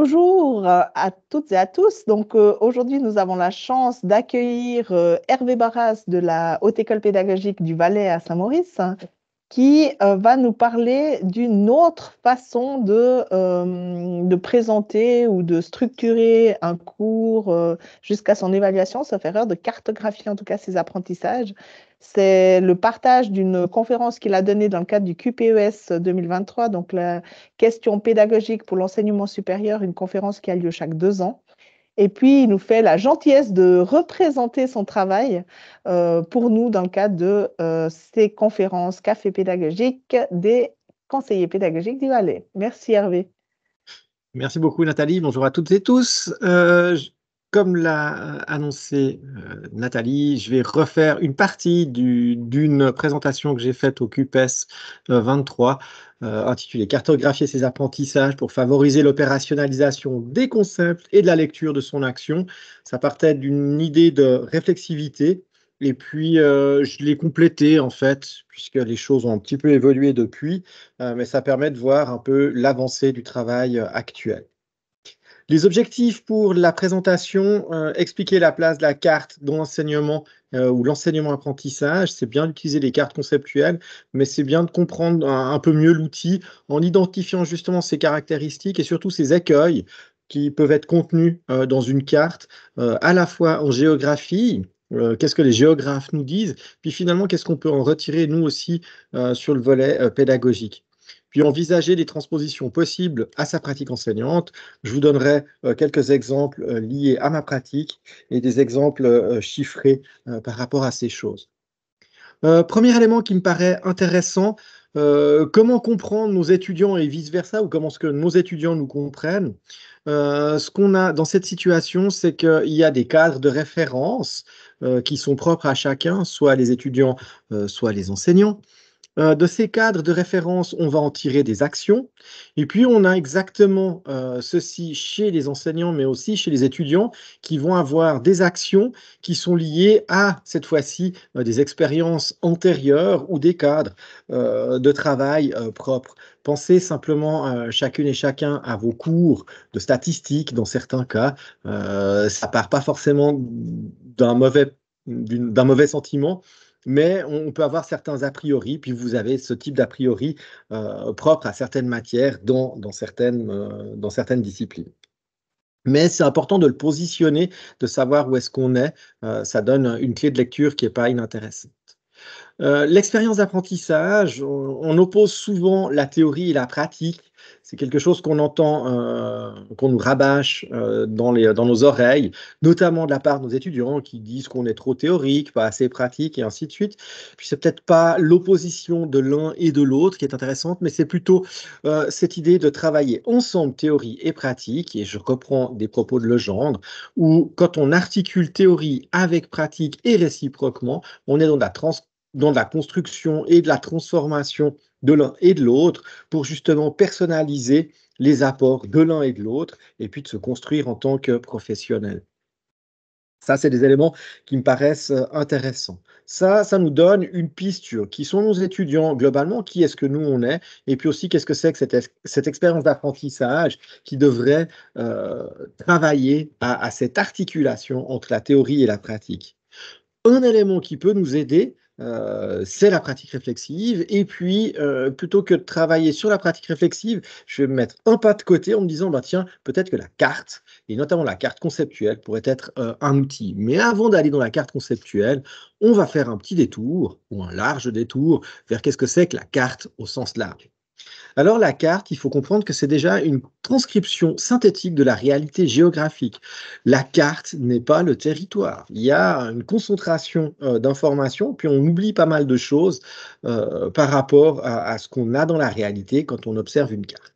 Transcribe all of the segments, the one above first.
Bonjour à toutes et à tous. Aujourd'hui, nous avons la chance d'accueillir Hervé Barras de la Haute École pédagogique du Valais à Saint-Maurice, qui va nous parler d'une autre façon de présenter ou de structurer un cours jusqu'à son évaluation, sauf erreur, de cartographier en tout cas ses apprentissages. C'est le partage d'une conférence qu'il a donnée dans le cadre du QPES 2023, donc la question pédagogique pour l'enseignement supérieur, une conférence qui a lieu chaque 2 ans. Et puis, il nous fait la gentillesse de représenter son travail pour nous dans le cadre de ces conférences Café pédagogique des conseillers pédagogiques du Valais. Merci Hervé. Merci beaucoup Nathalie, bonjour à toutes et tous. Comme l'a annoncé Nathalie, je vais refaire une partie d'une présentation que j'ai faite au QPES 23, intitulée Cartographier ses apprentissages pour favoriser l'opérationnalisation des concepts et de la lecture de son action. Ça partait d'une idée de réflexivité. Et puis, je l'ai complété, en fait, puisque les choses ont un petit peu évolué depuis, mais ça permet de voir un peu l'avancée du travail actuel. Les objectifs pour la présentation, expliquer la place de la carte dans l'enseignement ou l'enseignement-apprentissage. C'est bien d'utiliser les cartes conceptuelles, mais c'est bien de comprendre un peu mieux l'outil en identifiant justement ses caractéristiques et surtout ses écueils qui peuvent être contenus dans une carte, à la fois en géographie. Qu'est-ce que les géographes nous disent, puis finalement, qu'est-ce qu'on peut en retirer, nous aussi, sur le volet pédagogique. Puis envisager les transpositions possibles à sa pratique enseignante. Je vous donnerai quelques exemples liés à ma pratique et des exemples chiffrés par rapport à ces choses. Premier élément qui me paraît intéressant, comment comprendre nos étudiants et vice-versa, ou comment est-ce que nos étudiants nous comprennent. Ce qu'on a dans cette situation, c'est qu'il y a des cadres de référence qui sont propres à chacun, soit les étudiants, soit les enseignants. De ces cadres de référence, on va en tirer des actions. Et puis, on a exactement ceci chez les enseignants, mais aussi chez les étudiants, qui vont avoir des actions qui sont liées à, cette fois-ci, des expériences antérieures ou des cadres de travail propres. Pensez simplement chacune et chacun à vos cours de statistiques, dans certains cas. Ça part pas forcément d'un mauvais sentiment, mais on peut avoir certains a priori, puis vous avez ce type d'a priori propre à certaines matières dans certaines disciplines. Mais c'est important de le positionner, de savoir où est-ce qu'on est. Ça donne une clé de lecture qui n'est pas inintéressante. L'expérience d'apprentissage, on oppose souvent la théorie et la pratique. C'est quelque chose qu'on entend, qu'on nous rabâche dans nos oreilles, notamment de la part de nos étudiants qui disent qu'on est trop théorique, pas assez pratique et ainsi de suite. Puis c'est peut-être pas l'opposition de l'un et de l'autre qui est intéressante, mais c'est plutôt cette idée de travailler ensemble théorie et pratique, et je reprends des propos de Legendre, où quand on articule théorie avec pratique et réciproquement, on est dans la construction et de la transformation de l'un et de l'autre pour justement personnaliser les apports de l'un et de l'autre et puis de se construire en tant que professionnel. Ça, c'est des éléments qui me paraissent intéressants. Ça nous donne une piste sur qui sont nos étudiants globalement, qui est-ce que nous on est, et puis aussi qu'est-ce que c'est que cette expérience d'apprentissage qui devrait travailler à cette articulation entre la théorie et la pratique. Un élément qui peut nous aider, c'est la pratique réflexive. Et puis, plutôt que de travailler sur la pratique réflexive, je vais me mettre un pas de côté en me disant, bah, tiens, peut-être que la carte, et notamment la carte conceptuelle, pourrait être un outil. Mais avant d'aller dans la carte conceptuelle, on va faire un petit détour, ou un large détour, vers qu'est-ce que c'est que la carte au sens large. Alors la carte, il faut comprendre que c'est déjà une transcription synthétique de la réalité géographique. La carte n'est pas le territoire. Il y a une concentration d'informations, puis on oublie pas mal de choses par rapport à ce qu'on a dans la réalité quand on observe une carte.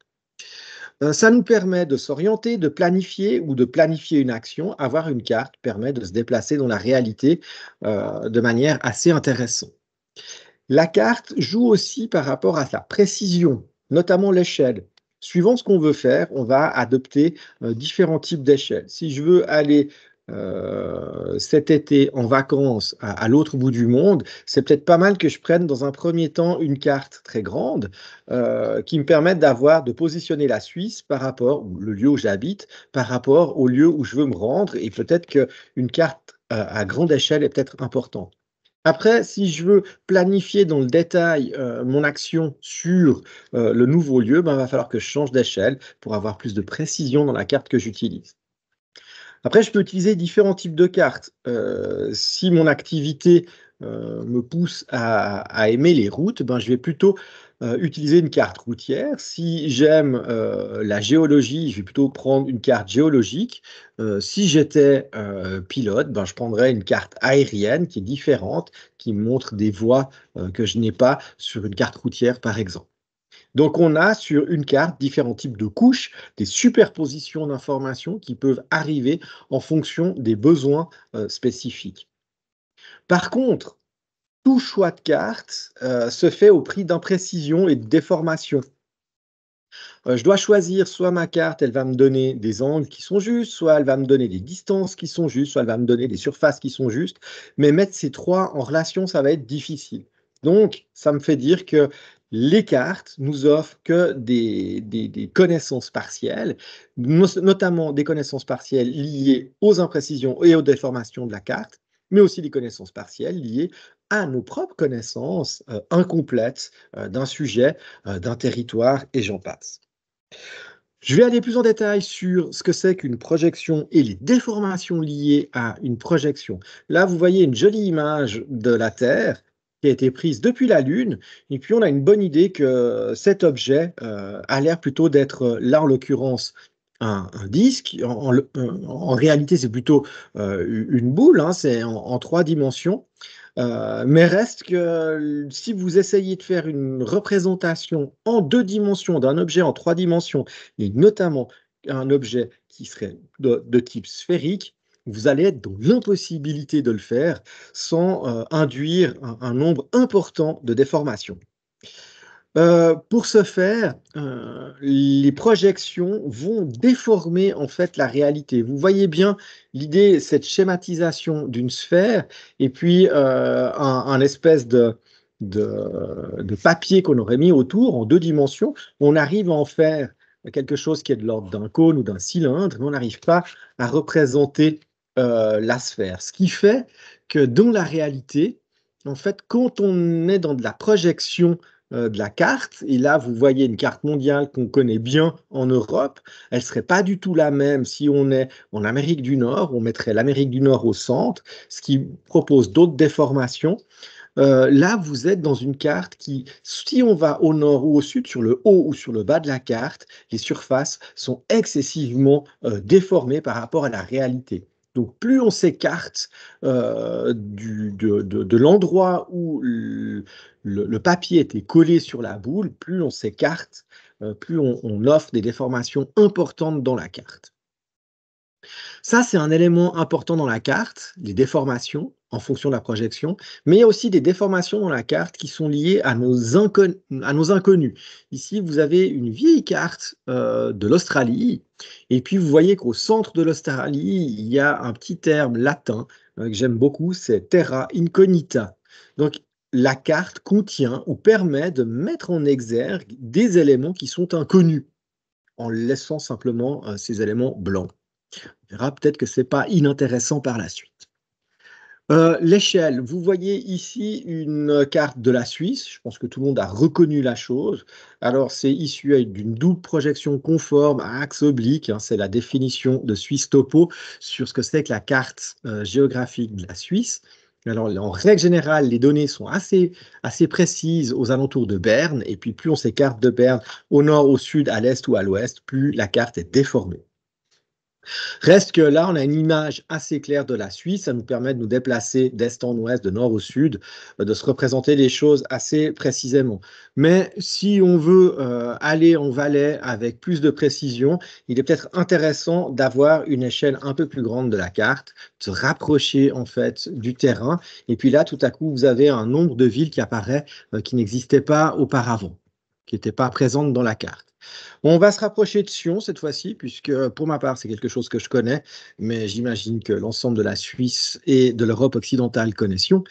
Ça nous permet de s'orienter, de planifier ou de planifier une action. Avoir une carte permet de se déplacer dans la réalité de manière assez intéressante. La carte joue aussi par rapport à sa précision, notamment l'échelle. Suivant ce qu'on veut faire, on va adopter différents types d'échelles. Si je veux aller cet été en vacances à l'autre bout du monde, c'est peut-être pas mal que je prenne dans un premier temps une carte très grande qui me permette de positionner la Suisse par rapport, ou le lieu où j'habite, par rapport au lieu où je veux me rendre, et peut-être qu'une carte à grande échelle est peut-être importante. Après, si je veux planifier dans le détail mon action sur le nouveau lieu, ben, il va falloir que je change d'échelle pour avoir plus de précision dans la carte que j'utilise. Après, je peux utiliser différents types de cartes. Si mon activité me pousse à aimer les routes, ben, je vais plutôt utiliser une carte routière. Si j'aime la géologie, je vais plutôt prendre une carte géologique. Si j'étais pilote, ben, je prendrais une carte aérienne qui est différente, qui me montre des voies que je n'ai pas sur une carte routière, par exemple. Donc, on a sur une carte différents types de couches, des superpositions d'informations qui peuvent arriver en fonction des besoins spécifiques. Par contre, tout choix de carte se fait au prix d'imprécision et de déformation. Je dois choisir soit ma carte, elle va me donner des angles qui sont justes, soit elle va me donner des distances qui sont justes, soit elle va me donner des surfaces qui sont justes. Mais mettre ces trois en relation, ça va être difficile. Donc, ça me fait dire que les cartes nous offrent que des connaissances partielles, notamment des connaissances partielles liées aux imprécisions et aux déformations de la carte, mais aussi des connaissances partielles liées à nos propres connaissances incomplètes d'un sujet, d'un territoire, et j'en passe. Je vais aller plus en détail sur ce que c'est qu'une projection et les déformations liées à une projection. Là, vous voyez une jolie image de la Terre qui a été prise depuis la Lune, et puis on a une bonne idée que cet objet a l'air plutôt d'être, là en l'occurrence, un disque. En réalité, c'est plutôt une boule, hein, c'est en 3 dimensions. Mais reste que si vous essayez de faire une représentation en 2 dimensions d'un objet en 3 dimensions, et notamment un objet qui serait de type sphérique, vous allez être dans l'impossibilité de le faire sans induire un nombre important de déformations. Pour ce faire, les projections vont déformer en fait la réalité. Vous voyez bien l'idée, cette schématisation d'une sphère et puis un espèce de papier qu'on aurait mis autour en 2 dimensions. On arrive à en faire quelque chose qui est de l'ordre d'un cône ou d'un cylindre, mais on n'arrive pas à représenter la sphère. Ce qui fait que dans la réalité, en fait, quand on est dans de la projection de la carte, et là vous voyez une carte mondiale qu'on connaît bien en Europe, elle ne serait pas du tout la même si on est en Amérique du Nord, on mettrait l'Amérique du Nord au centre, ce qui propose d'autres déformations. Là, vous êtes dans une carte qui, si on va au nord ou au sud, sur le haut ou sur le bas de la carte, les surfaces sont excessivement déformées par rapport à la réalité. Donc, plus on s'écarte de l'endroit où le papier était collé sur la boule, plus on s'écarte, plus on offre des déformations importantes dans la carte. Ça, c'est un élément important dans la carte, les déformations en fonction de la projection, mais il y a aussi des déformations dans la carte qui sont liées à nos inconnus. Ici, vous avez une vieille carte de l'Australie, et puis vous voyez qu'au centre de l'Australie, il y a un petit terme latin que j'aime beaucoup, c'est terra incognita. Donc, la carte contient ou permet de mettre en exergue des éléments qui sont inconnus, en laissant simplement ces éléments blancs. On verra peut-être que ce n'est pas inintéressant par la suite. L'échelle, vous voyez ici une carte de la Suisse. Je pense que tout le monde a reconnu la chose. Alors, c'est issu d'une double projection conforme à axe oblique, hein, c'est la définition de Suisse Topo sur ce que c'est que la carte géographique de la Suisse. Alors, en règle générale, les données sont assez précises aux alentours de Berne, et puis plus on s'écarte de Berne au nord, au sud, à l'est ou à l'ouest, plus la carte est déformée. Reste que là, on a une image assez claire de la Suisse, ça nous permet de nous déplacer d'est en ouest, de nord au sud, de se représenter les choses assez précisément. Mais si on veut aller en Valais avec plus de précision, il est peut-être intéressant d'avoir une échelle un peu plus grande de la carte, de se rapprocher en fait du terrain, et puis là, tout à coup, vous avez un nombre de villes qui apparaît qui n'existait pas auparavant. qui n'était pas présente dans la carte. On va se rapprocher de Sion cette fois-ci, puisque pour ma part, c'est quelque chose que je connais, mais j'imagine que l'ensemble de la Suisse et de l'Europe occidentale connaît Sion.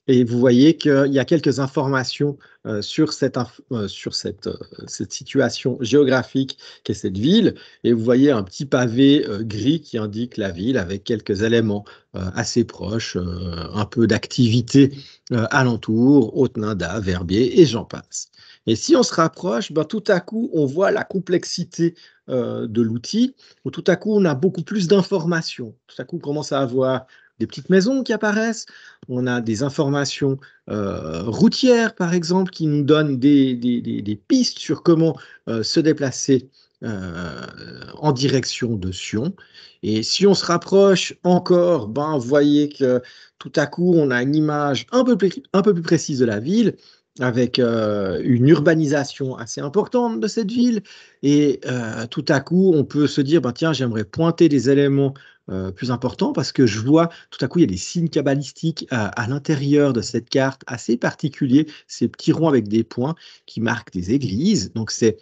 Et vous voyez qu'il y a quelques informations sur cette situation géographique qu'est cette ville. Et vous voyez un petit pavé gris qui indique la ville avec quelques éléments assez proches, un peu d'activité alentour, Haute-Nanda, Verbier et j'en passe. Et si on se rapproche, ben, tout à coup, on voit la complexité de l'outil, où tout à coup, on a beaucoup plus d'informations. Tout à coup, on commence à avoir des petites maisons qui apparaissent, on a des informations routières, par exemple, qui nous donnent des pistes sur comment se déplacer en direction de Sion. Et si on se rapproche encore, ben, vous voyez que tout à coup, on a une image un peu plus précise de la ville, avec une urbanisation assez importante de cette ville. Et tout à coup, on peut se dire, ben, tiens, j'aimerais pointer des éléments plus importants parce que je vois, tout à coup, il y a des signes cabalistiques à l'intérieur de cette carte assez particuliers, ces petits ronds avec des points qui marquent des églises. Donc, c'est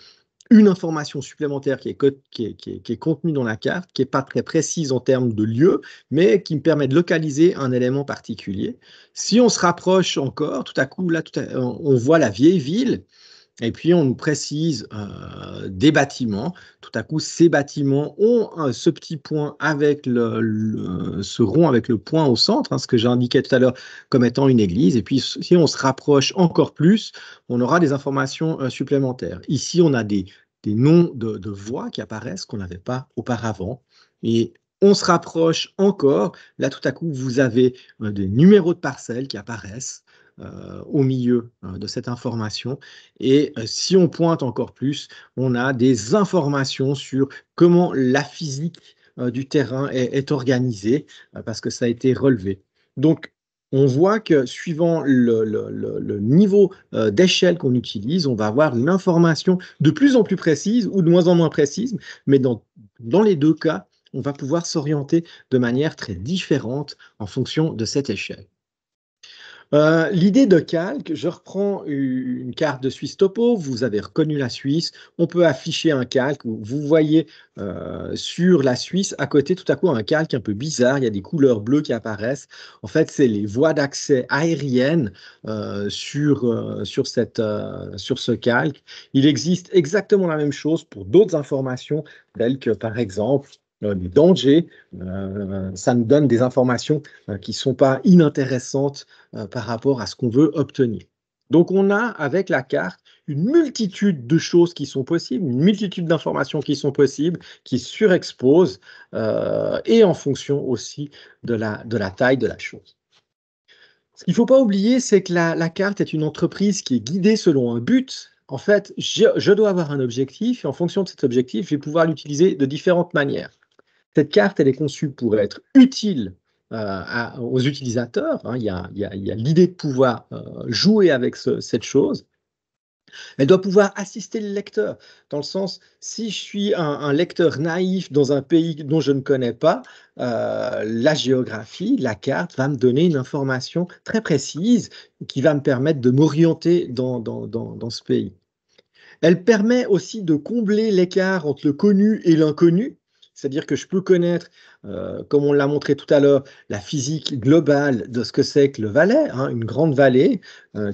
une information supplémentaire qui est contenue dans la carte, qui n'est pas très précise en termes de lieu, mais qui me permet de localiser un élément particulier. Si on se rapproche encore, tout à coup, là, on voit la vieille ville, et puis on nous précise des bâtiments. Tout à coup, ces bâtiments ont ce petit point avec ce rond avec le point au centre, hein, ce que j'indiquais tout à l'heure comme étant une église. Et puis, si on se rapproche encore plus, on aura des informations supplémentaires. Ici, on a des noms de voies qui apparaissent qu'on n'avait pas auparavant. Et on se rapproche encore. Là, tout à coup, vous avez des numéros de parcelles qui apparaissent au milieu de cette information. Et si on pointe encore plus, on a des informations sur comment la physique du terrain est organisée, parce que ça a été relevé. Donc, on voit que suivant le niveau d'échelle qu'on utilise, on va avoir une information de plus en plus précise ou de moins en moins précise, mais dans les deux cas, on va pouvoir s'orienter de manière très différente en fonction de cette échelle. L'idée de calque, je reprends une carte de Suisse Topo, vous avez reconnu la Suisse, on peut afficher un calque, où vous voyez sur la Suisse, à côté tout à coup un calque un peu bizarre, il y a des couleurs bleues qui apparaissent. En fait, c'est les voies d'accès aériennes sur ce calque. Il existe exactement la même chose pour d'autres informations, telles que par exemple des dangers. Ça nous donne des informations qui ne sont pas inintéressantes par rapport à ce qu'on veut obtenir. Donc, on a avec la carte une multitude de choses qui sont possibles, une multitude d'informations qui sont possibles, qui surexposent et en fonction aussi de la taille de la chose. Ce qu'il ne faut pas oublier, c'est que la carte est une entreprise qui est guidée selon un but. En fait, je dois avoir un objectif et en fonction de cet objectif, je vais pouvoir l'utiliser de différentes manières. Cette carte, elle est conçue pour être utile aux utilisateurs. Hein. Il y a l'idée de pouvoir jouer avec cette chose. Elle doit pouvoir assister le lecteur, dans le sens, si je suis un lecteur naïf dans un pays dont je ne connais pas, la géographie, la carte va me donner une information très précise qui va me permettre de m'orienter dans ce pays. Elle permet aussi de combler l'écart entre le connu et l'inconnu. C'est-à-dire que je peux connaître, comme on l'a montré tout à l'heure, la physique globale de ce que c'est que le Valais, hein, une grande vallée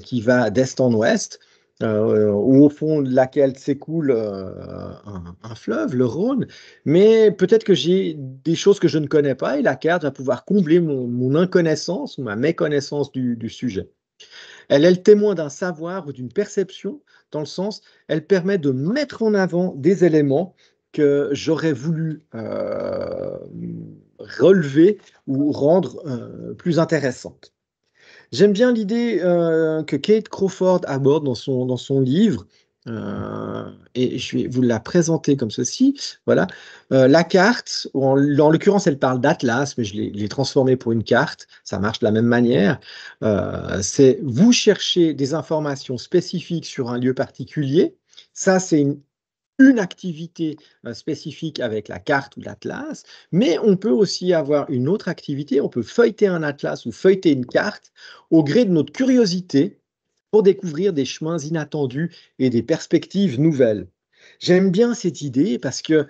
qui va d'est en ouest, ou au fond de laquelle s'écoule un fleuve, le Rhône. Mais peut-être que j'ai des choses que je ne connais pas et la carte va pouvoir combler mon inconnaissance ou ma méconnaissance du sujet. Elle est le témoin d'un savoir ou d'une perception, dans le sens, elle permet de mettre en avant des éléments que j'aurais voulu relever ou rendre plus intéressantes. J'aime bien l'idée que Kate Crawford aborde dans son livre, et je vais vous la présenter comme ceci. Voilà. La carte, en l'occurrence, elle parle d'Atlas, mais je l'ai transformée pour une carte. Ça marche de la même manière. C'est vous cherchez des informations spécifiques sur un lieu particulier. Ça, c'est une activité spécifique avec la carte ou l'atlas, mais on peut aussi avoir une autre activité, on peut feuilleter un atlas ou feuilleter une carte au gré de notre curiosité pour découvrir des chemins inattendus et des perspectives nouvelles. J'aime bien cette idée parce que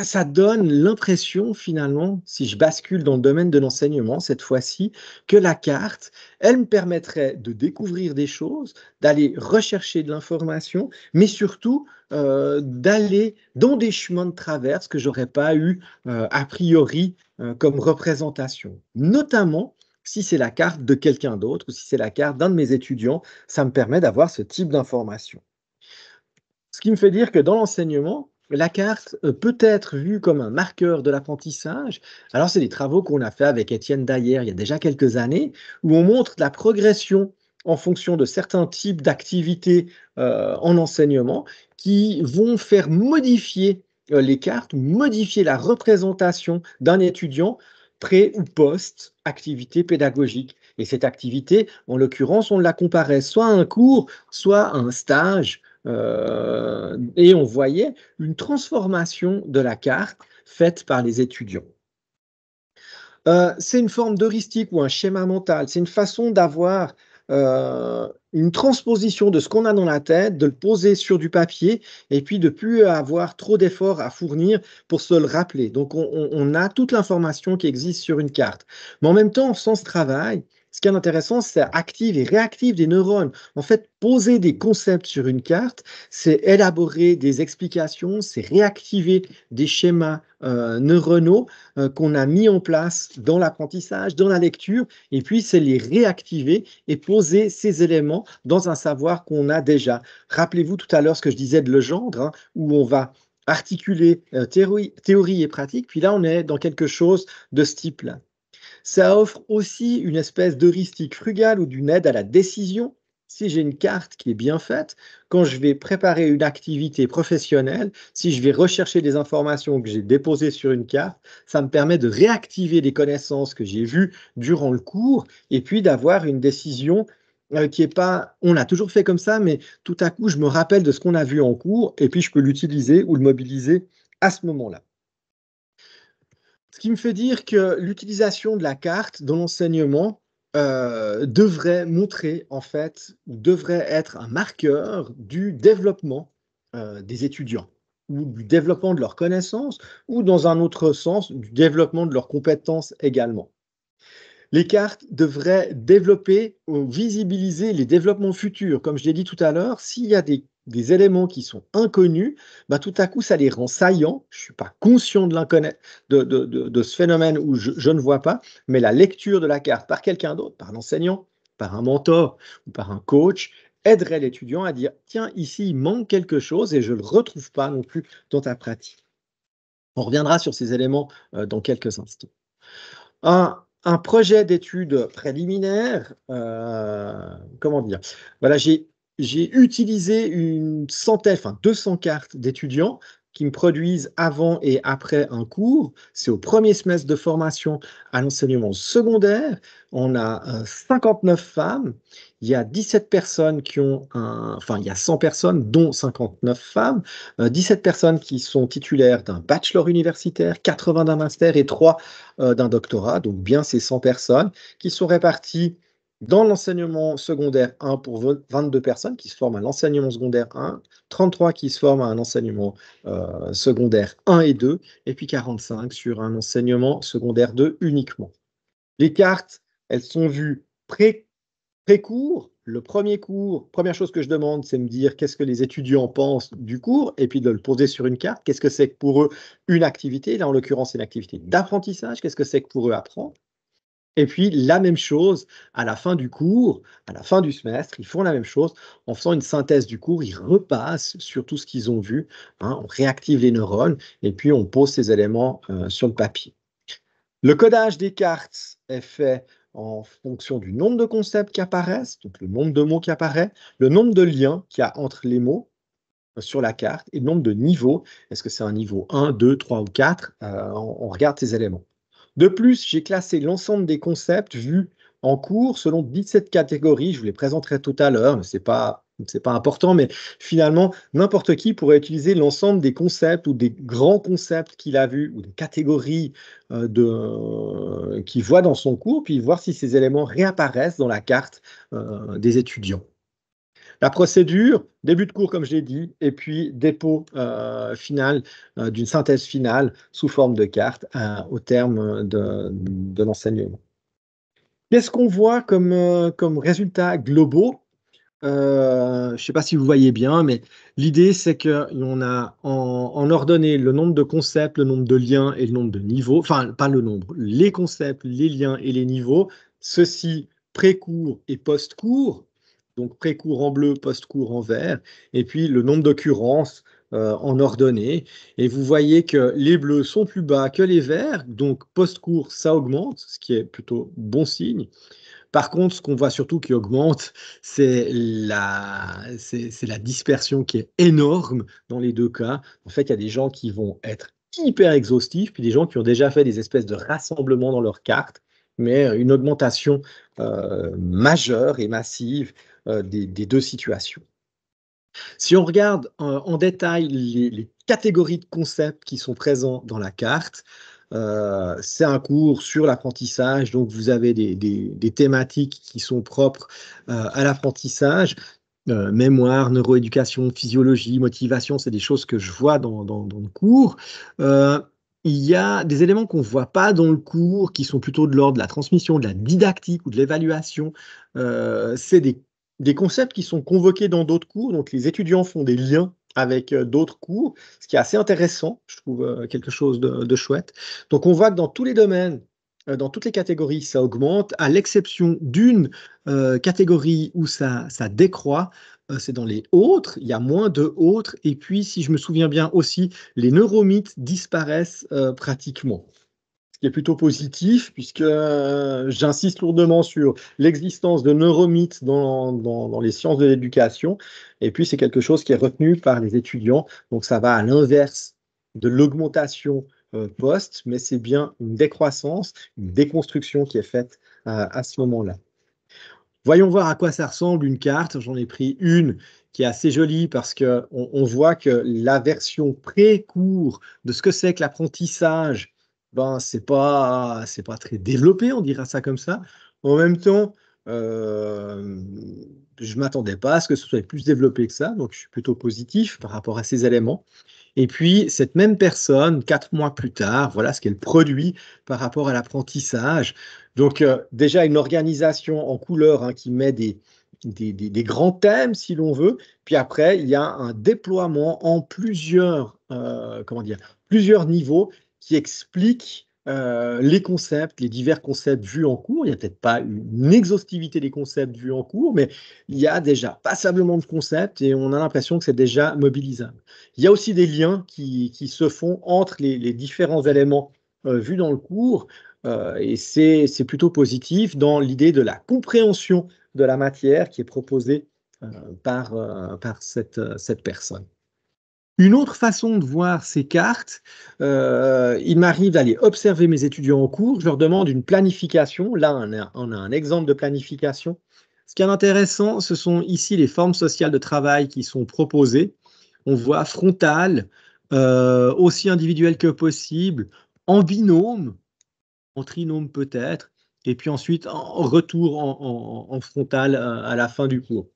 ça donne l'impression finalement, si je bascule dans le domaine de l'enseignement cette fois-ci, que la carte, elle me permettrait de découvrir des choses, d'aller rechercher de l'information, mais surtout d'aller dans des chemins de traverse que j'aurais pas eu a priori comme représentation. Notamment si c'est la carte de quelqu'un d'autre ou si c'est la carte d'un de mes étudiants, ça me permet d'avoir ce type d'information. Ce qui me fait dire que dans l'enseignement, la carte peut être vue comme un marqueur de l'apprentissage. Alors, c'est des travaux qu'on a fait avec Étienne Dayer il y a déjà quelques années, où on montre la progression en fonction de certains types d'activités en enseignement qui vont faire modifier les cartes, ou modifier la représentation d'un étudiant pré ou post-activité pédagogique. Et cette activité, en l'occurrence, on la comparait soit à un cours, soit à un stage, et on voyait une transformation de la carte faite par les étudiants. C'est une forme d'heuristique ou un schéma mental, c'est une façon d'avoir une transposition de ce qu'on a dans la tête, de le poser sur du papier et puis de ne plus avoir trop d'efforts à fournir pour se le rappeler. Donc on a toute l'information qui existe sur une carte. Mais en même temps, en faisant ce travail, ce qui est intéressant, c'est active et réactive des neurones. En fait, poser des concepts sur une carte, c'est élaborer des explications, c'est réactiver des schémas neuronaux qu'on a mis en place dans l'apprentissage, dans la lecture, et puis c'est les réactiver et poser ces éléments dans un savoir qu'on a déjà. Rappelez-vous tout à l'heure ce que je disais de Legendre, hein, où on va articuler théorie et pratique, puis là on est dans quelque chose de ce type-là. Ça offre aussi une espèce d'heuristique frugale ou d'une aide à la décision. Si j'ai une carte qui est bien faite, quand je vais préparer une activité professionnelle, si je vais rechercher des informations que j'ai déposées sur une carte, ça me permet de réactiver les connaissances que j'ai vues durant le cours et puis d'avoir une décision qui est pas, on l'a toujours fait comme ça, mais tout à coup, je me rappelle de ce qu'on a vu en cours et puis je peux l'utiliser ou le mobiliser à ce moment-là. Ce qui me fait dire que l'utilisation de la carte dans l'enseignement devrait montrer, en fait, ou devrait être un marqueur du développement des étudiants, ou du développement de leurs connaissances, ou dans un autre sens, du développement de leurs compétences également. Les cartes devraient développer ou visibiliser les développements futurs. Comme je l'ai dit tout à l'heure, s'il y a des éléments qui sont inconnus, bah, tout à coup, ça les rend saillants. Je ne suis pas conscient de ce phénomène où je ne vois pas, mais la lecture de la carte par quelqu'un d'autre, par l'enseignant, par un mentor ou par un coach, aiderait l'étudiant à dire, tiens, ici, il manque quelque chose et je ne le retrouve pas non plus dans ta pratique. On reviendra sur ces éléments dans quelques instants. Un projet d'études préliminaire, comment dire? Voilà, j'ai utilisé une centaine, enfin 200 cartes d'étudiants qui me produisent avant et après un cours. C'est au premier semestre de formation à l'enseignement secondaire. On a 59 femmes. Il y a 17 personnes qui ont enfin, il y a 100 personnes, dont 59 femmes, 17 personnes qui sont titulaires d'un bachelor universitaire, 80 d'un master et 3 d'un doctorat, donc bien ces 100 personnes qui sont réparties dans l'enseignement secondaire 1 pour 22 personnes qui se forment à l'enseignement secondaire 1, 33 qui se forment à un enseignement secondaire 1 et 2, et puis 45 sur un enseignement secondaire 2 uniquement. Les cartes, elles sont vues pré-cours. Le premier cours, première chose que je demande, c'est me dire qu'est-ce que les étudiants pensent du cours et puis de le poser sur une carte. Qu'est-ce que c'est que pour eux une activité? Là, en l'occurrence, c'est une activité d'apprentissage. Qu'est-ce que c'est que pour eux apprendre? Et puis, la même chose à la fin du cours, à la fin du semestre, ils font la même chose en faisant une synthèse du cours. Ils repassent sur tout ce qu'ils ont vu, hein, on réactive les neurones et puis on pose ces éléments sur le papier. Le codage des cartes est fait en fonction du nombre de concepts qui apparaissent, donc le nombre de mots qui apparaît, le nombre de liens qu'il y a entre les mots sur la carte et le nombre de niveaux. Est-ce que c'est un niveau 1, 2, 3 ou 4? On regarde ces éléments. De plus, j'ai classé l'ensemble des concepts vus en cours selon 17 catégories. Je vous les présenterai tout à l'heure, mais ce n'est pas important, mais finalement, n'importe qui pourrait utiliser l'ensemble des concepts ou des grands concepts qu'il a vus ou des catégories qu'il voit dans son cours, puis voir si ces éléments réapparaissent dans la carte des étudiants. La procédure, début de cours comme je l'ai dit, et puis dépôt final d'une synthèse finale sous forme de carte au terme de l'enseignement. Qu'est-ce qu'on voit comme résultats globaux? Je ne sais pas si vous voyez bien, mais l'idée, c'est qu'on a en ordonnée le nombre de concepts, le nombre de liens et le nombre de niveaux. Enfin, pas le nombre, les concepts, les liens et les niveaux. Ceci pré-cours et post-cours. Donc, pré-cours en bleu, post-cours en vert. Et puis, le nombre d'occurrences en ordonnée. Et vous voyez que les bleus sont plus bas que les verts. Donc, post-cours, ça augmente, ce qui est plutôt bon signe. Par contre, ce qu'on voit surtout qui augmente, c'est la dispersion qui est énorme dans les deux cas. En fait, il y a des gens qui vont être hyper exhaustifs, puis des gens qui ont déjà fait des espèces de rassemblements dans leurs cartes, mais une augmentation majeure et massive des deux situations. Si on regarde en détail les catégories de concepts qui sont présents dans la carte, c'est un cours sur l'apprentissage, donc vous avez des thématiques qui sont propres à l'apprentissage. Mémoire, neuroéducation, physiologie, motivation, c'est des choses que je vois dans le cours. Il y a des éléments qu'on ne voit pas dans le cours, qui sont plutôt de l'ordre de la transmission, de la didactique ou de l'évaluation. C'est des concepts qui sont convoqués dans d'autres cours, donc les étudiants font des liens avec d'autres cours, ce qui est assez intéressant, je trouve quelque chose de chouette. Donc on voit que dans tous les domaines, dans toutes les catégories, ça augmente, à l'exception d'une catégorie où ça décroît, c'est dans les autres, il y a moins de autres, et puis si je me souviens bien aussi, les neuromythes disparaissent pratiquement. Ce qui est plutôt positif, puisque j'insiste lourdement sur l'existence de neuromythes dans les sciences de l'éducation, et puis c'est quelque chose qui est retenu par les étudiants, donc ça va à l'inverse de l'augmentation post, mais c'est bien une décroissance, une déconstruction qui est faite à ce moment-là. Voyons voir à quoi ça ressemble une carte. J'en ai pris une qui est assez jolie parce qu'on voit que la version pré-cours de ce que c'est que l'apprentissage, ben, c'est pas très développé, on dira ça comme ça. En même temps, je ne m'attendais pas à ce que ce soit plus développé que ça, donc je suis plutôt positif par rapport à ces éléments. Et puis, cette même personne, 4 mois plus tard, voilà ce qu'elle produit par rapport à l'apprentissage. Donc, déjà, une organisation en couleur hein, qui met des grands thèmes, si l'on veut. Puis après, il y a un déploiement en plusieurs niveaux qui expliquent les concepts, les divers concepts vus en cours. Il n'y a peut-être pas une exhaustivité des concepts vus en cours, mais il y a déjà passablement de concepts et on a l'impression que c'est déjà mobilisable. Il y a aussi des liens qui se font entre les différents éléments vus dans le cours et c'est plutôt positif dans l'idée de la compréhension de la matière qui est proposée par cette personne. Une autre façon de voir ces cartes, il m'arrive d'aller observer mes étudiants en cours, je leur demande une planification. Là, on a un exemple de planification. Ce qui est intéressant, ce sont ici les formes sociales de travail qui sont proposées. On voit frontal, aussi individuel que possible, en binôme, en trinôme peut-être, et puis ensuite en retour en frontal à la fin du cours.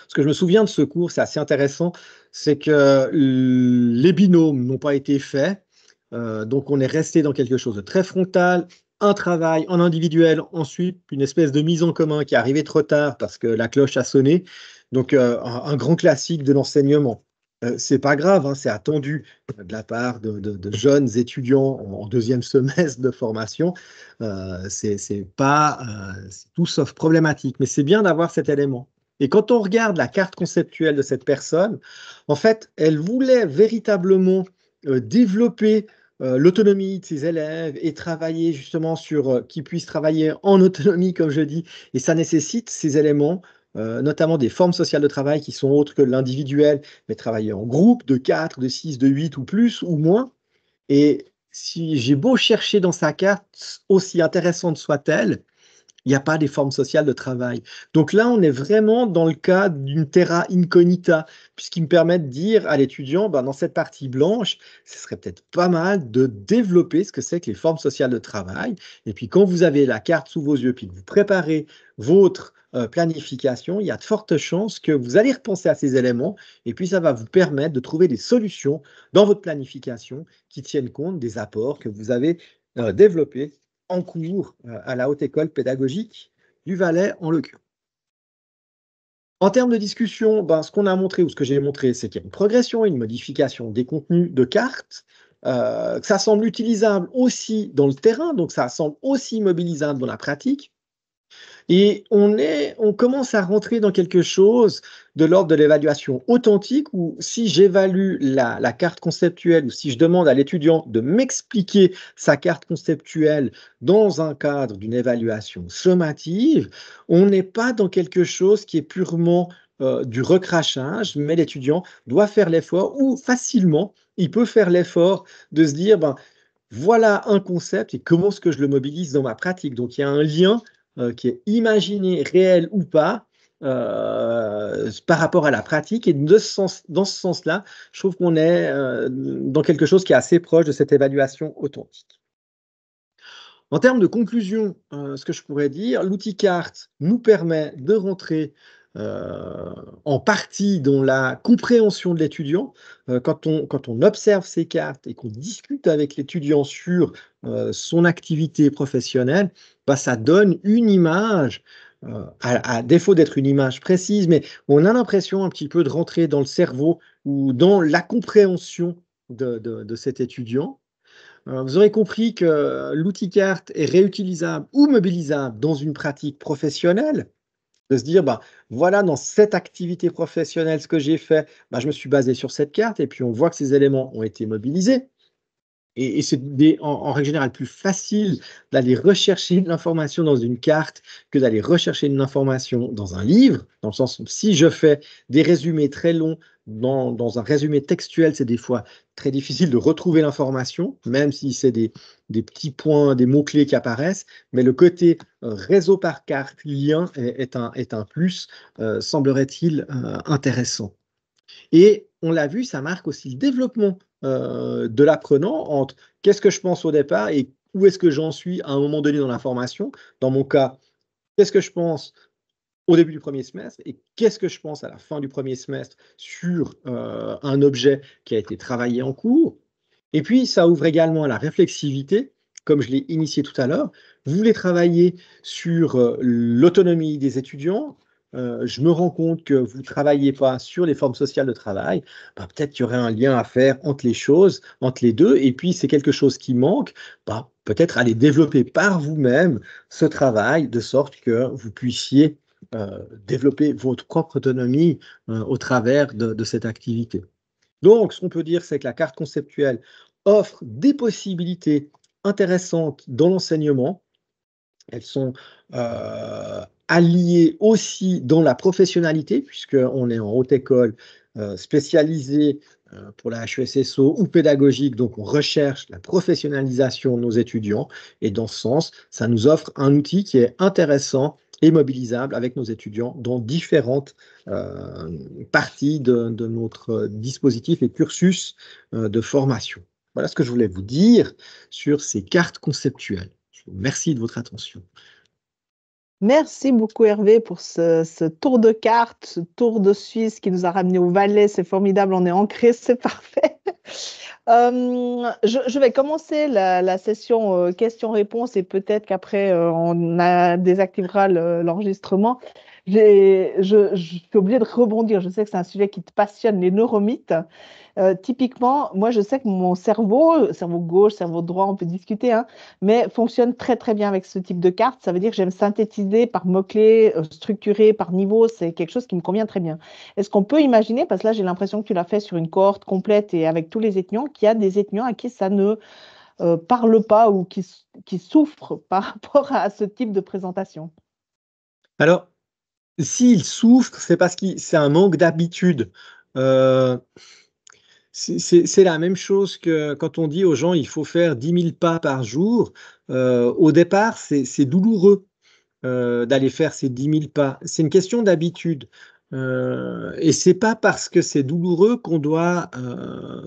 Ce que je me souviens de ce cours, c'est assez intéressant, c'est que les binômes n'ont pas été faits, donc on est resté dans quelque chose de très frontal, un travail en individuel, ensuite une espèce de mise en commun qui est arrivée trop tard parce que la cloche a sonné, donc un grand classique de l'enseignement. C'est pas grave, hein, c'est attendu de la part de jeunes étudiants en deuxième semestre de formation. C'est tout sauf problématique, mais c'est bien d'avoir cet élément. Et quand on regarde la carte conceptuelle de cette personne, en fait, elle voulait véritablement développer l'autonomie de ses élèves et travailler justement sur qu'ils puissent travailler en autonomie, comme je dis. Et ça nécessite ces éléments, notamment des formes sociales de travail qui sont autres que l'individuel, mais travailler en groupe de 4, de 6, de 8 ou plus ou moins. Et si j'ai beau chercher dans sa carte, aussi intéressante soit-elle, il n'y a pas des formes sociales de travail. Donc là, on est vraiment dans le cas d'une terra incognita, puisqu'il me permet de dire à l'étudiant, ben, dans cette partie blanche, ce serait peut-être pas mal de développer ce que c'est que les formes sociales de travail. Et puis quand vous avez la carte sous vos yeux, puis que vous préparez votre planification, il y a de fortes chances que vous allez repenser à ces éléments, et puis ça va vous permettre de trouver des solutions dans votre planification qui tiennent compte des apports que vous avez développés en cours à la Haute École pédagogique du Valais en l'occurrence. En termes de discussion, ben, ce qu'on a montré ou ce que j'ai montré, c'est qu'il y a une progression, une modification des contenus de cartes, que ça semble utilisable aussi dans le terrain, donc ça semble aussi mobilisable dans la pratique. Et on commence à rentrer dans quelque chose de l'ordre de l'évaluation authentique, où si j'évalue la carte conceptuelle ou si je demande à l'étudiant de m'expliquer sa carte conceptuelle dans un cadre d'une évaluation sommative, on n'est pas dans quelque chose qui est purement du recrachage, mais l'étudiant doit faire l'effort, ou facilement, il peut faire l'effort de se dire, ben, voilà un concept et comment est-ce que je le mobilise dans ma pratique. Donc il y a un lien qui est imaginé, réel ou pas, par rapport à la pratique. Et dans ce sens-là, je trouve qu'on est dans quelque chose qui est assez proche de cette évaluation authentique. En termes de conclusion, ce que je pourrais dire, l'outil carte nous permet de rentrer en partie dans la compréhension de l'étudiant. Quand on observe ces cartes et qu'on discute avec l'étudiant sur son activité professionnelle, bah, ça donne une image, à défaut d'être une image précise, mais on a l'impression un petit peu de rentrer dans le cerveau ou dans la compréhension de cet étudiant. Vous aurez compris que l'outil carte est réutilisable ou mobilisable dans une pratique professionnelle, de se dire, bah, voilà, dans cette activité professionnelle, ce que j'ai fait, bah, je me suis basé sur cette carte, et puis on voit que ces éléments ont été mobilisés. Et c'est en règle générale plus facile d'aller rechercher de l'information dans une carte que d'aller rechercher une information dans un livre, dans le sens où si je fais des résumés très longs, dans un résumé textuel, c'est des fois très difficile de retrouver l'information, même si c'est des petits points, des mots-clés qui apparaissent, mais le côté réseau par carte, lien, est un plus, semblerait-il, intéressant. Et on l'a vu, ça marque aussi le développement de l'apprenant entre qu'est-ce que je pense au départ et où est-ce que j'en suis à un moment donné dans la formation. Dans mon cas, qu'est-ce que je pense au début du premier semestre et qu'est-ce que je pense à la fin du premier semestre sur un objet qui a été travaillé en cours. Et puis, ça ouvre également à la réflexivité, comme je l'ai initié tout à l'heure. Vous voulez travailler sur l'autonomie des étudiants. Je me rends compte que vous ne travaillez pas sur les formes sociales de travail. Bah, peut-être qu'il y aurait un lien à faire entre les choses, entre les deux. Et puis, c'est quelque chose qui manque. Bah, peut-être aller développer par vous-même ce travail de sorte que vous puissiez développer votre propre autonomie au travers de cette activité. Donc, ce qu'on peut dire, c'est que la carte conceptuelle offre des possibilités intéressantes dans l'enseignement. Elles sont alliées aussi dans la professionnalité, puisqu'on est en haute école spécialisée pour la HESSO ou pédagogique, donc on recherche la professionnalisation de nos étudiants. Et dans ce sens, ça nous offre un outil qui est intéressant et mobilisable avec nos étudiants dans différentes parties de notre dispositif et cursus de formation. Voilà ce que je voulais vous dire sur ces cartes conceptuelles. Je vous remercie de votre attention. Merci beaucoup Hervé pour ce tour de carte, ce tour de Suisse qui nous a ramené au Valais. C'est formidable, on est ancré, c'est parfait. Je vais commencer la session questions-réponses et peut-être qu'après on désactivera l'enregistrement. Je suis obligée de rebondir. Je sais que c'est un sujet qui te passionne, les neuromythes. Typiquement, moi, je sais que mon cerveau gauche, cerveau droit, on peut discuter, hein, mais fonctionne très, très bien avec ce type de carte. Ça veut dire que j'aime synthétiser par mots-clés, structurer par niveau. C'est quelque chose qui me convient très bien. Est-ce qu'on peut imaginer, parce que là, j'ai l'impression que tu l'as fait sur une cohorte complète et avec tous les étudiants, qu'il y a des étudiants à qui ça ne parle pas ou qui souffrent par rapport à ce type de présentation? Alors, s'ils souffrent, c'est parce que c'est un manque d'habitude. C'est la même chose que quand on dit aux gens il faut faire 10 000 pas par jour. Au départ, c'est douloureux. d'aller faire ces 10 000 pas. C'est une question d'habitude. Et c'est pas parce que c'est douloureux qu'on doit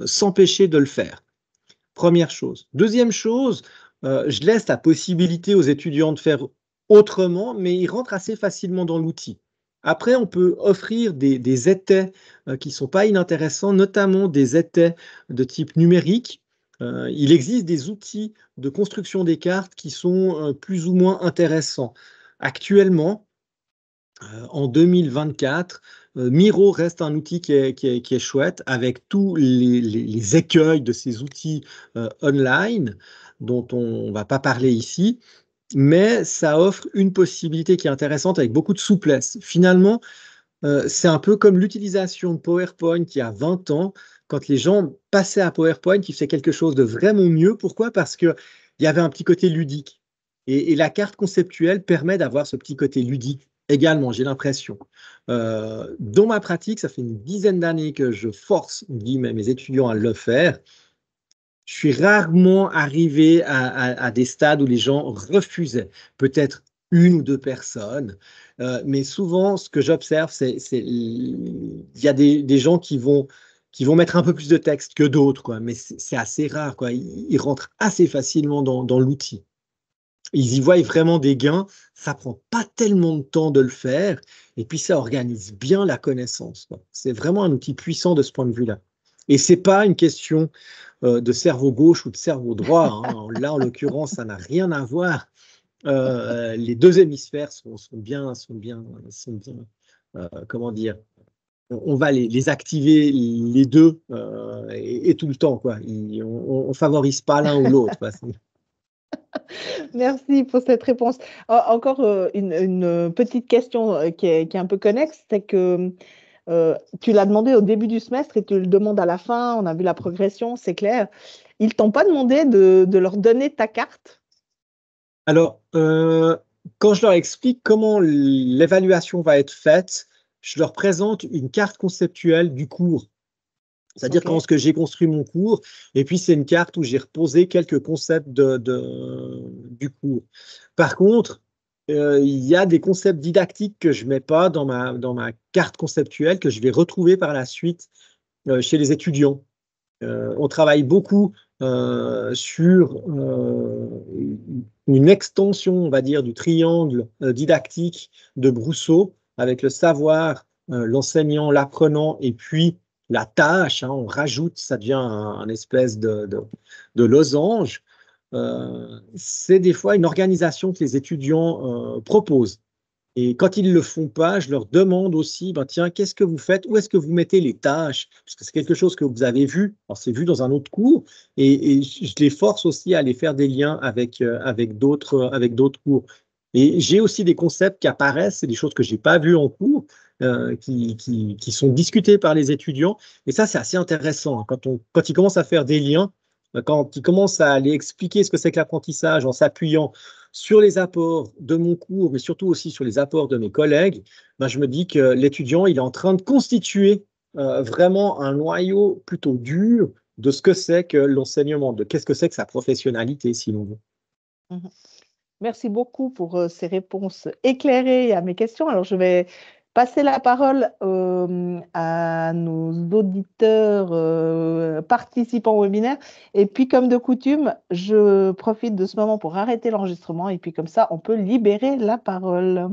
s'empêcher de le faire. Première chose. Deuxième chose, je laisse la possibilité aux étudiants de faire autrement, mais ils rentrent assez facilement dans l'outil. Après, on peut offrir des étais qui ne sont pas inintéressants, notamment des étais de type numérique. Il existe des outils de construction des cartes qui sont plus ou moins intéressants. Actuellement, en 2024, Miro reste un outil qui est chouette avec tous les écueils de ces outils online dont on ne va pas parler ici, mais ça offre une possibilité qui est intéressante avec beaucoup de souplesse. Finalement, c'est un peu comme l'utilisation de PowerPoint il y a 20 ans, quand les gens passaient à PowerPoint, ils faisaient quelque chose de vraiment mieux. Pourquoi? Parce qu'il y avait un petit côté ludique. Et la carte conceptuelle permet d'avoir ce petit côté ludique également, j'ai l'impression. Dans ma pratique, ça fait une dizaine d'années que je force mes étudiants à le faire. Je suis rarement arrivé à des stades où les gens refusaient. Peut-être une ou deux personnes, mais souvent, ce que j'observe, il y a des gens qui vont mettre un peu plus de texte que d'autres, quoi, mais c'est assez rare, quoi. Ils rentrent assez facilement dans l'outil. Ils y voient vraiment des gains, ça prend pas tellement de temps de le faire, et puis ça organise bien la connaissance, quoi. C'est vraiment un outil puissant de ce point de vue-là. Et c'est pas une question de cerveau gauche ou de cerveau droit, hein. Là, en l'occurrence, ça n'a rien à voir. Les deux hémisphères sont bien, comment dire, on va les activer les deux et tout le temps, quoi. On favorise pas l'un ou l'autre, quoi. Merci pour cette réponse. Encore une petite question qui est un peu connexe, c'est que tu l'as demandé au début du semestre et tu le demandes à la fin. On a vu la progression, c'est clair. Ils t'ont pas demandé de leur donner ta carte? Alors, quand je leur explique comment l'évaluation va être faite, je leur présente une carte conceptuelle du cours. C'est-à-dire Ok. comment est-ce que j'ai construit mon cours, et puis c'est une carte où j'ai reposé quelques concepts du cours. Par contre, il y a des concepts didactiques que je ne mets pas dans ma carte conceptuelle, que je vais retrouver par la suite chez les étudiants. On travaille beaucoup sur une extension, on va dire, du triangle didactique de Brousseau, avec le savoir, l'enseignant, l'apprenant, et puis la tâche, hein. On rajoute, ça devient un espèce de losange. C'est des fois une organisation que les étudiants proposent. Et quand ils ne le font pas, je leur demande aussi, ben tiens, qu'est-ce que vous faites? Où est-ce que vous mettez les tâches? Parce que c'est quelque chose que vous avez vu. Alors, c'est vu dans un autre cours. Et je les force aussi à aller faire des liens avec d'autres cours. Et j'ai aussi des concepts qui apparaissent, c'est des choses que je n'ai pas vues en cours, qui sont discutées par les étudiants. Et ça, c'est assez intéressant, hein. Quand ils commencent à faire des liens, quand ils commencent à aller expliquer ce que c'est que l'apprentissage en s'appuyant sur les apports de mon cours, mais surtout aussi sur les apports de mes collègues, ben, je me dis que l'étudiant, il est en train de constituer vraiment un noyau plutôt dur de ce que c'est que l'enseignement, de qu'est-ce que c'est que sa professionnalité, si l'on veut. Mhm. Merci beaucoup pour ces réponses éclairées à mes questions. Alors, je vais passer la parole à nos auditeurs participants au webinaire. Et puis, comme de coutume, je profite de ce moment pour arrêter l'enregistrement. Et puis, comme ça, on peut libérer la parole.